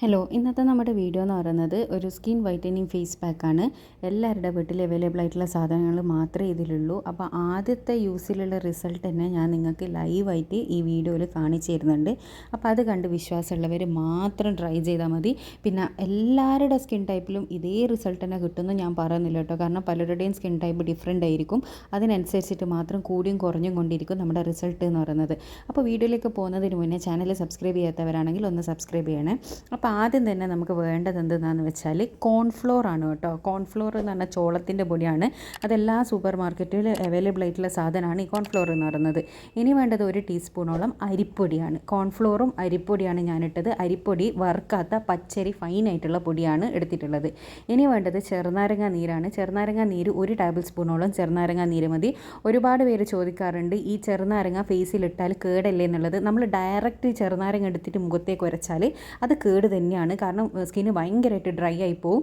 Hello, ഇന്നത്തെ നമ്മുടെ video എന്ന് പറയുന്നത് ഒരു സ്കിൻ വൈറ്റനിങ് ഫേസ് പാക്കാണ്. എല്ലാവരുടെ വീട്ടിൽ അവൈലബിൾ ആയിട്ടുള്ള സാധനങ്ങൾ മാത്രമേ ഇതിലുള്ളൂ. അപ്പോൾ ആദ്യത്തെ യൂസിലുള്ള റിസൾട്ട് തന്നെ ഞാൻ നിങ്ങൾക്ക് ലൈവായിട്ട് ഈ വീഡിയോയിൽ കാണിച്ചു തരുന്നുണ്ട്. അപ്പോൾ അത് കണ്ട് വിശ്വാസമുള്ളവർ മാത്രം ട്രൈ ചെയ്താൽ മതി. പിന്നെ എല്ലാവരുടെ സ്കിൻ ടൈപ്പിലും ഇതേ റിസൾട്ട് തന്നെ കിട്ടുമെന്ന് ഞാൻ പറയുന്നില്ല കേട്ടോ. കാരണം പലരുടെയും സ്കിൻ ടൈപ്പ് ഡിഫറെൻ്റ് ആയിരിക്കും. അതിനനുസരിച്ചിട്ട് മാത്രം കൂടിയും കുറഞ്ഞും കൊണ്ടിരിക്കും നമ്മുടെ റിസൾട്ട് എന്ന് പറയുന്നത്. അപ്പോൾ വീഡിയോയിലേക്ക് പോകുന്നതിന് മുന്നേ ചാനൽ സബ്സ്ക്രൈബ് ചെയ്യാത്തവരാണെങ്കിൽ ഒന്ന് സബ്സ്ക്രൈബ് ചെയ്യണേ. അപ്പോൾ ആദ്യം തന്നെ നമുക്ക് വേണ്ടത് എന്താണെന്ന് വെച്ചാൽ കോൺഫ്ലോർ ആണ് കേട്ടോ. കോൺഫ്ലോർ എന്ന് പറഞ്ഞാൽ ചോളത്തിൻ്റെ പൊടിയാണ്. അതെല്ലാ സൂപ്പർ മാർക്കറ്റിൽ അവൈലബിൾ ആയിട്ടുള്ള സാധനമാണ് ഈ കോൺഫ്ലോർ എന്ന് പറയുന്നത്. ഇനി വേണ്ടത് 1 ടീസ്പൂണോളം അരിപ്പൊടിയാണ്. കോൺഫ്ലോറും അരിപ്പൊടിയാണ് ഞാനിട്ടത്. അരിപ്പൊടി വറുക്കാത്ത പച്ചരി ഫൈനായിട്ടുള്ള പൊടിയാണ് എടുത്തിട്ടുള്ളത്. ഇനി വേണ്ടത് ചെറുനാരങ്ങ നീരാണ്. ചെറുനാരങ്ങ നീര് 1 ടേബിൾ സ്പൂണോളം ചെറുനാരങ്ങ നീര് മതി. ഒരുപാട് പേര് ചോദിക്കാറുണ്ട് ഈ ചെറുനാരങ്ങ ഫേസിലിട്ടാൽ കേടല്ലേ എന്നുള്ളത്. നമ്മൾ ഡയറക്റ്റ് ചെറുനാരങ്ങ എടുത്തിട്ട് മുഖത്തേക്ക് ഉരച്ചാൽ അത് കേട് തന്നെയാണ്. കാരണം സ്കിന്ന് ഭയങ്കരമായിട്ട് ഡ്രൈ ആയി പോവും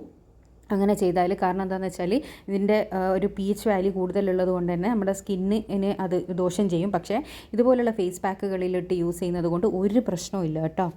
അങ്ങനെ ചെയ്താൽ. കാരണം എന്താണെന്ന് വെച്ചാൽ ഇതിൻ്റെ ഒരു pH വാല്യൂ കൂടുതലുള്ളത് കൊണ്ട് തന്നെ നമ്മുടെ സ്കിന്നിന് അത് ദോഷം ചെയ്യും. പക്ഷേ ഇതുപോലുള്ള ഫേസ് പാക്കുകളിലിട്ട് യൂസ് ചെയ്യുന്നത് കൊണ്ട് ഒരു പ്രശ്നവും ഇല്ല കേട്ടോ.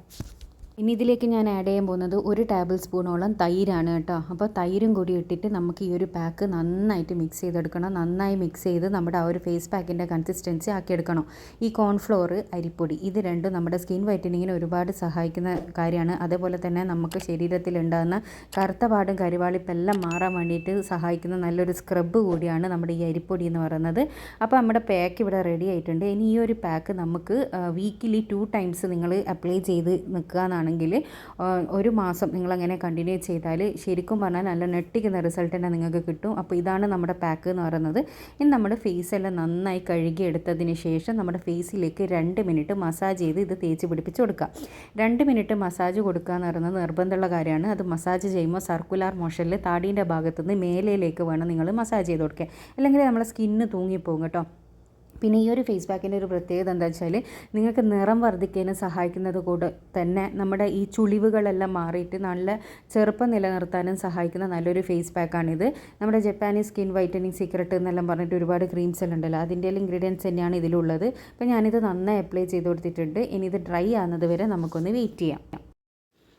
ഇനി ഇതിലേക്ക് ഞാൻ ആഡ് ചെയ്യാൻ പോകുന്നത് 1 ടേബിൾ സ്പൂണോളം തൈരാണ് കേട്ടോ. അപ്പോൾ തൈരും കൂടി ഇട്ടിട്ട് നമുക്ക് ഈ ഒരു പാക്ക് നന്നായിട്ട് മിക്സ് ചെയ്തെടുക്കണം. നന്നായി മിക്സ് ചെയ്ത് നമ്മുടെ ആ ഒരു ഫേസ് പാക്കിൻ്റെ കൺസിസ്റ്റൻസി ആക്കിയെടുക്കണം. ഈ കോൺഫ്ലോർ, അരിപ്പൊടി ഇത് രണ്ടും നമ്മുടെ സ്കിൻ വൈറ്റനിങ്ങിന് ഒരുപാട് സഹായിക്കുന്ന കാര്യമാണ്. അതേപോലെ തന്നെ നമുക്ക് ശരീരത്തിലുണ്ടാകുന്ന കറുത്ത പാടും കരിവാളിപ്പെല്ലാം മാറാൻ വേണ്ടിയിട്ട് സഹായിക്കുന്ന നല്ലൊരു സ്ക്രബ് കൂടിയാണ് നമ്മുടെ ഈ അരിപ്പൊടി എന്ന് പറയുന്നത്. അപ്പോൾ നമ്മുടെ പാക്ക് ഇവിടെ റെഡി ആയിട്ടുണ്ട്. ഇനി ഈ ഒരു പാക്ക് നമുക്ക് വീക്കിലി 2 ടൈംസ് നിങ്ങൾ അപ്ലൈ ചെയ്ത് നിൽക്കുകയെന്നാണ് ണെങ്കിൽ 1 മാസം നിങ്ങളങ്ങനെ കണ്ടിന്യൂ ചെയ്താൽ ശരിക്കും പറഞ്ഞാൽ നല്ല നെട്ടിക്കുന്ന റിസൾട്ട് തന്നെ നിങ്ങൾക്ക് കിട്ടും. അപ്പോൾ ഇതാണ് നമ്മുടെ പാക്ക് എന്ന് പറയുന്നത്. ഇനി നമ്മുടെ ഫേസെല്ലാം നന്നായി കഴുകി എടുത്തതിന് ശേഷം നമ്മുടെ ഫേസിലേക്ക് 2 മിനിറ്റ് മസാജ് ചെയ്ത് ഇത് തേച്ച് പിടിപ്പിച്ച് കൊടുക്കുക. 2 മിനിറ്റ് മസാജ് കൊടുക്കുക എന്ന് പറയുന്നത് നിർബന്ധമുള്ള കാര്യമാണ്. അത് മസാജ് ചെയ്യുമ്പോൾ സർക്കുലർ മോഷനിൽ താടീൻ്റെ ഭാഗത്തുനിന്ന് മേലയിലേക്ക് വേണം നിങ്ങൾ മസാജ് ചെയ്ത് കൊടുക്കുക. അല്ലെങ്കിൽ നമ്മുടെ സ്കിന്ന് തൂങ്ങിപ്പോകും കേട്ടോ. പിന്നെ ഈ ഒരു ഫേസ് പാക്കിൻ്റെ ഒരു പ്രത്യേകത എന്താ വെച്ചാൽ നിങ്ങൾക്ക് നിറം വർദ്ധിക്കാനും സഹായിക്കുന്നത് കൂടെ തന്നെ നമ്മുടെ ഈ ചുളിവുകളെല്ലാം മാറിയിട്ട് നല്ല ചെറുപ്പം നിലനിർത്താനും സഹായിക്കുന്ന നല്ലൊരു ഫേസ് പാക്കാണിത്. നമ്മുടെ ജപ്പാനീസ് സ്കിൻ വൈറ്റനിങ് സീക്രട്ട് എന്നെല്ലാം പറഞ്ഞിട്ട് ഒരുപാട് ക്രീംസ് എല്ലാം ഉണ്ടല്ലോ, അതിൻ്റെ ഇൻഗ്രീഡിയൻസ് തന്നെയാണ് ഇതിലുള്ളത്. അപ്പോൾ ഞാനിത് നന്നായി അപ്ലൈ ചെയ്ത് കൊടുത്തിട്ടുണ്ട്. ഇനി ഇത് ഡ്രൈ ആകുന്നത് വരെ നമുക്കൊന്ന് വെയിറ്റ് ചെയ്യാം.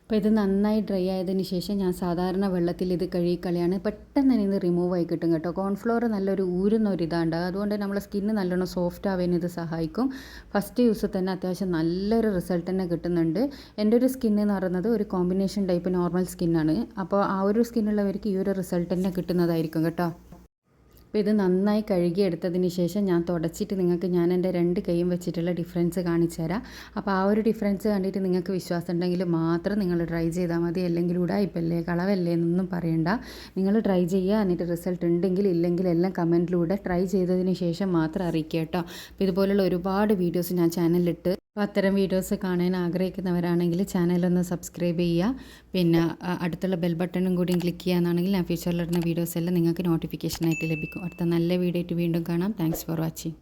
അപ്പോൾ ഇത് നന്നായി ഡ്രൈ ആയതിന് ശേഷം ഞാൻ സാധാരണ വെള്ളത്തിൽ ഇത് കഴുകിക്കളയാണ്. പെട്ടെന്ന് തന്നെ ഇത് റിമൂവ് ആയി കിട്ടും കേട്ടോ. കോൺഫ്ലോർ നല്ലൊരു ഊരുന്ന ഒരു ഇതാണ്ട്, അതുകൊണ്ട് നമ്മുടെ സ്കിന്ന് നല്ലോണം സോഫ്റ്റ് ആവാൻ ഇത് സഹായിക്കും. ഫസ്റ്റ് യൂസ് തന്നെ അത്യാവശ്യം നല്ലൊരു റിസൾട്ട് തന്നെ കിട്ടുന്നുണ്ട്. എൻ്റെ ഒരു സ്കിന്ന് എന്ന് പറയുന്നത് ഒരു കോമ്പിനേഷൻ ടൈപ്പ് നോർമൽ സ്കിന്നാണ്. അപ്പോൾ ആ ഒരു സ്കിന്നുള്ളവർക്ക് ഈ ഒരു റിസൾട്ട് തന്നെ കിട്ടുന്നതായിരിക്കും കേട്ടോ. അപ്പോൾ ഇത് നന്നായി കഴുകിയെടുത്തതിന് ശേഷം ഞാൻ തുടച്ചിട്ട് നിങ്ങൾക്ക് ഞാൻ എൻ്റെ 2 കൈയും വെച്ചിട്ടുള്ള ഡിഫറൻസ് കാണിച്ചു തരാം. അപ്പോൾ ആ ഒരു ഡിഫറൻസ് കണ്ടിട്ട് നിങ്ങൾക്ക് വിശ്വാസം ഉണ്ടെങ്കിൽ മാത്രം നിങ്ങൾ ട്രൈ ചെയ്താൽ മതി. അല്ലെങ്കിൽ ഉടായിപ്പല്ലേ കളവല്ലേ എന്നൊന്നും പറയണ്ട. നിങ്ങൾ ട്രൈ ചെയ്യുക. എന്നിട്ട് റിസൾട്ട് ഉണ്ടെങ്കിൽ ഇല്ലെങ്കിൽ എല്ലാം കമൻറ്റിലൂടെ ട്രൈ ചെയ്തതിന് ശേഷം മാത്രം അറിയിക്കുക കേട്ടോ. അപ്പോൾ ഇതുപോലുള്ള ഒരുപാട് വീഡിയോസ് ഞാൻ ചാനലിലിട്ട്. അപ്പോൾ അത്തരം വീഡിയോസ് കാണാൻ ആഗ്രഹിക്കുന്നവരാണെങ്കിൽ ചാനലൊന്ന് സബ്സ്ക്രൈബ് ചെയ്യുക. പിന്നെ അടുത്തുള്ള ബെൽ ബട്ടണും കൂടി ക്ലിക്ക് ചെയ്യാന്നാണെങ്കിൽ ഞാൻ ഫ്യൂച്ചറിലിടുന്ന വീഡിയോസ് എല്ലാം നിങ്ങൾക്ക് നോട്ടിഫിക്കേഷനായിട്ട് ലഭിക്കും. അടുത്ത നല്ല വീഡിയോ ആയിട്ട് വീണ്ടും കാണാം. Thanks for watching.